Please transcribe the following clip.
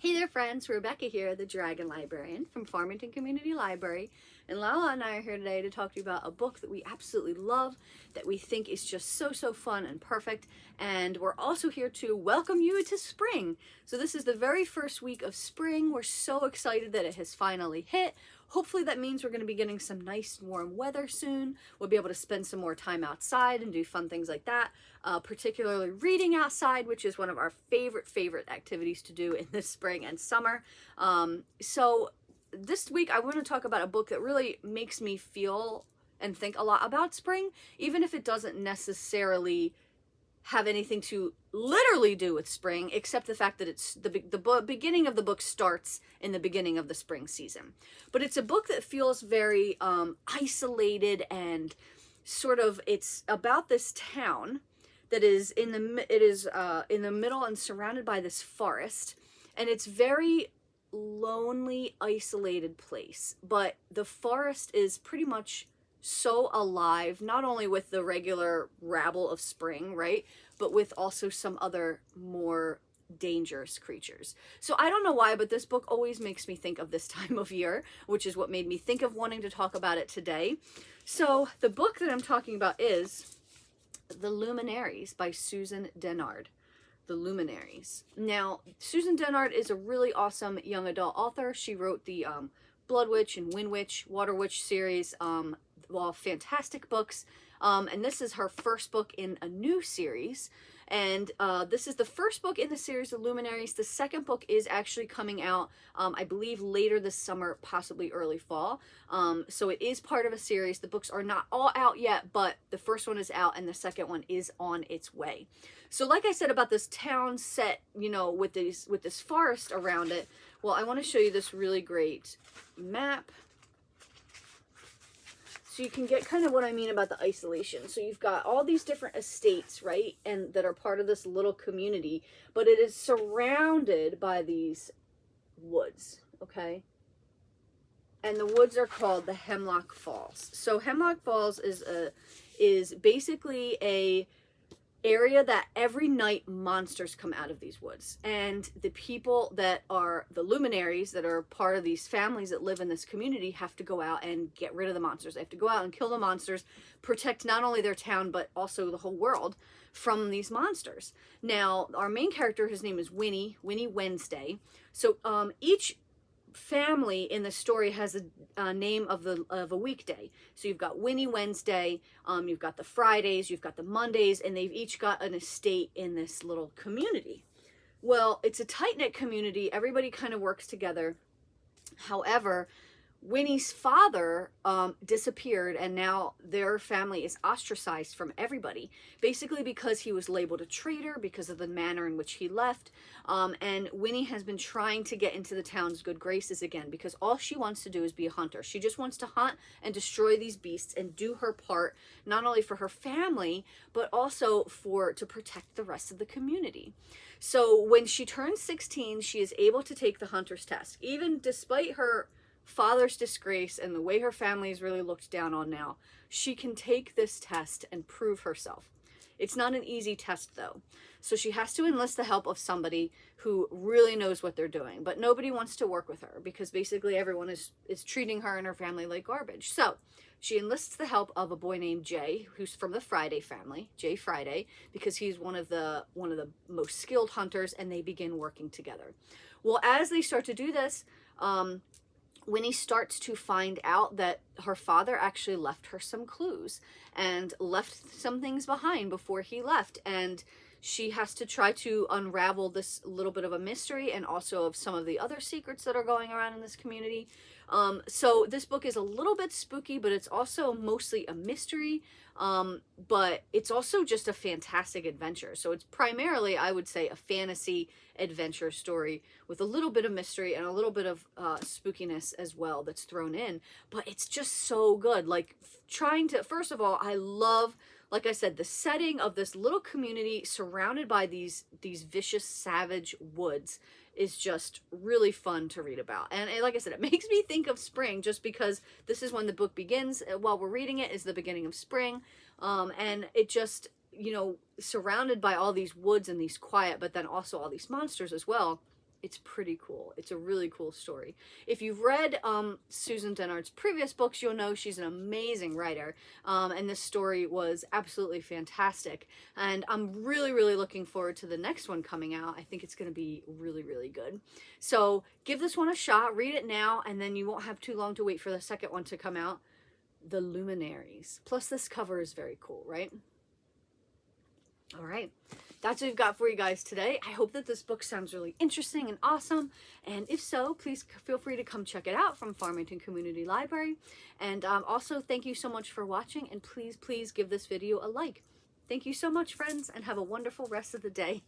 Hey there friends, Rebecca here, the Dragon Librarian from Farmington Community Library, and Lala and I are here today to talk to you about a book that we absolutely love, that we think is just so fun and perfect, and we're also here to welcome you to spring. So this is the very first week of spring. We're so excited that it has finally hit. Hopefully that means we're going to be getting some nice warm weather soon. We'll be able to spend some more time outside and do fun things like that, particularly reading outside, which is one of our favorite activities to do in the spring and summer. So this week I want to talk about a book that really makes me feel and think a lot about spring, even if it doesn't necessarily have anything to literally do with spring, except the fact that it's the beginning of the book starts in the beginning of the spring season. But it's a book that feels very isolated, and sort of, it's about this town that is in the middle and surrounded by this forest, and it's very lonely, isolated place. But the forest is pretty much so alive, not only with the regular rabble of spring, right, but with also some other more dangerous creatures. So I don't know why, but this book always makes me think of this time of year, which is what made me think of wanting to talk about it today. So the book that I'm talking about is The Luminaries by Susan Dennard. The Luminaries. Now, Susan Dennard is a really awesome young adult author. She wrote the Blood Witch and Wind Witch, Water Witch series, well, fantastic books, and this is her first book in a new series, and this is the first book in the series, The Luminaries. The second book is actually coming out, I believe, later this summer, possibly early fall, so it is part of a series. The books are not all out yet, but the first one is out and the second one is on its way. So like I said about this town set, you know, with this forest around it, well, I want to show you this really great map, so you can get kind of what I mean about the isolation. So you've got all these different estates, right, and that are part of this little community, but it is surrounded by these woods, okay? And the woods are called the Hemlock Falls. So Hemlock Falls is basically a area that every night monsters come out of these woods, and the people that are the luminaries, that are part of these families that live in this community, have to go out and get rid of the monsters. They have to go out and kill the monsters, protect not only their town but also the whole world from these monsters. Now, our main character, his name is Winnie Wednesday. So each family in the story has a name of a weekday. So you've got Winnie Wednesday, you've got the Fridays, you've got the Mondays, and they've each got an estate in this little community. Well, it's a tight-knit community. Everybody kind of works together. However, Winnie's father disappeared, and now their family is ostracized from everybody, basically because he was labeled a traitor because of the manner in which he left. And Winnie has been trying to get into the town's good graces again, because all she wants to do is be a hunter. She just wants to hunt and destroy these beasts and do her part, not only for her family, but also to protect the rest of the community. So when she turns 16, she is able to take the hunter's test, even despite her father's disgrace and the way her family is really looked down on now. She can take this test and prove herself. It's not an easy test, though. So she has to enlist the help of somebody who really knows what they're doing, but nobody wants to work with her because basically everyone is treating her and her family like garbage. So she enlists the help of a boy named Jay, who's from the Friday family, Jay Friday, because he's one of the most skilled hunters, and they begin working together. Well, as they start to do this, Winnie starts to find out that her father actually left her some clues and left some things behind before he left, and she has to try to unravel this little bit of a mystery, and also of some of the other secrets that are going around in this community. So this book is a little bit spooky, but it's also mostly a mystery, but it's also just a fantastic adventure. So it's primarily, I would say, a fantasy adventure story with a little bit of mystery and a little bit of spookiness as well that's thrown in. But it's just so good. Like, first of all, I love, like I said, the setting of this little community surrounded by these vicious, savage woods is just really fun to read about. And like I said, it makes me think of spring, just because this is when the book begins. While we're reading it is the beginning of spring. And it just, you know, surrounded by all these woods and these quiet, but then also all these monsters as well. it's pretty cool. It's a really cool story. If you've read Susan Dennard's previous books, you'll know she's an amazing writer. And this story was absolutely fantastic. And I'm really, really looking forward to the next one coming out. I think it's going to be really, really good. So give this one a shot. Read it now, and then you won't have too long to wait for the second one to come out. The Luminaries. Plus, this cover is very cool, right? All right, that's what we've got for you guys today. I hope that this book sounds really interesting and awesome. And if so, please feel free to come check it out from Farmington Community Library. And also, thank you so much for watching. And please, please give this video a like. Thank you so much, friends, and have a wonderful rest of the day.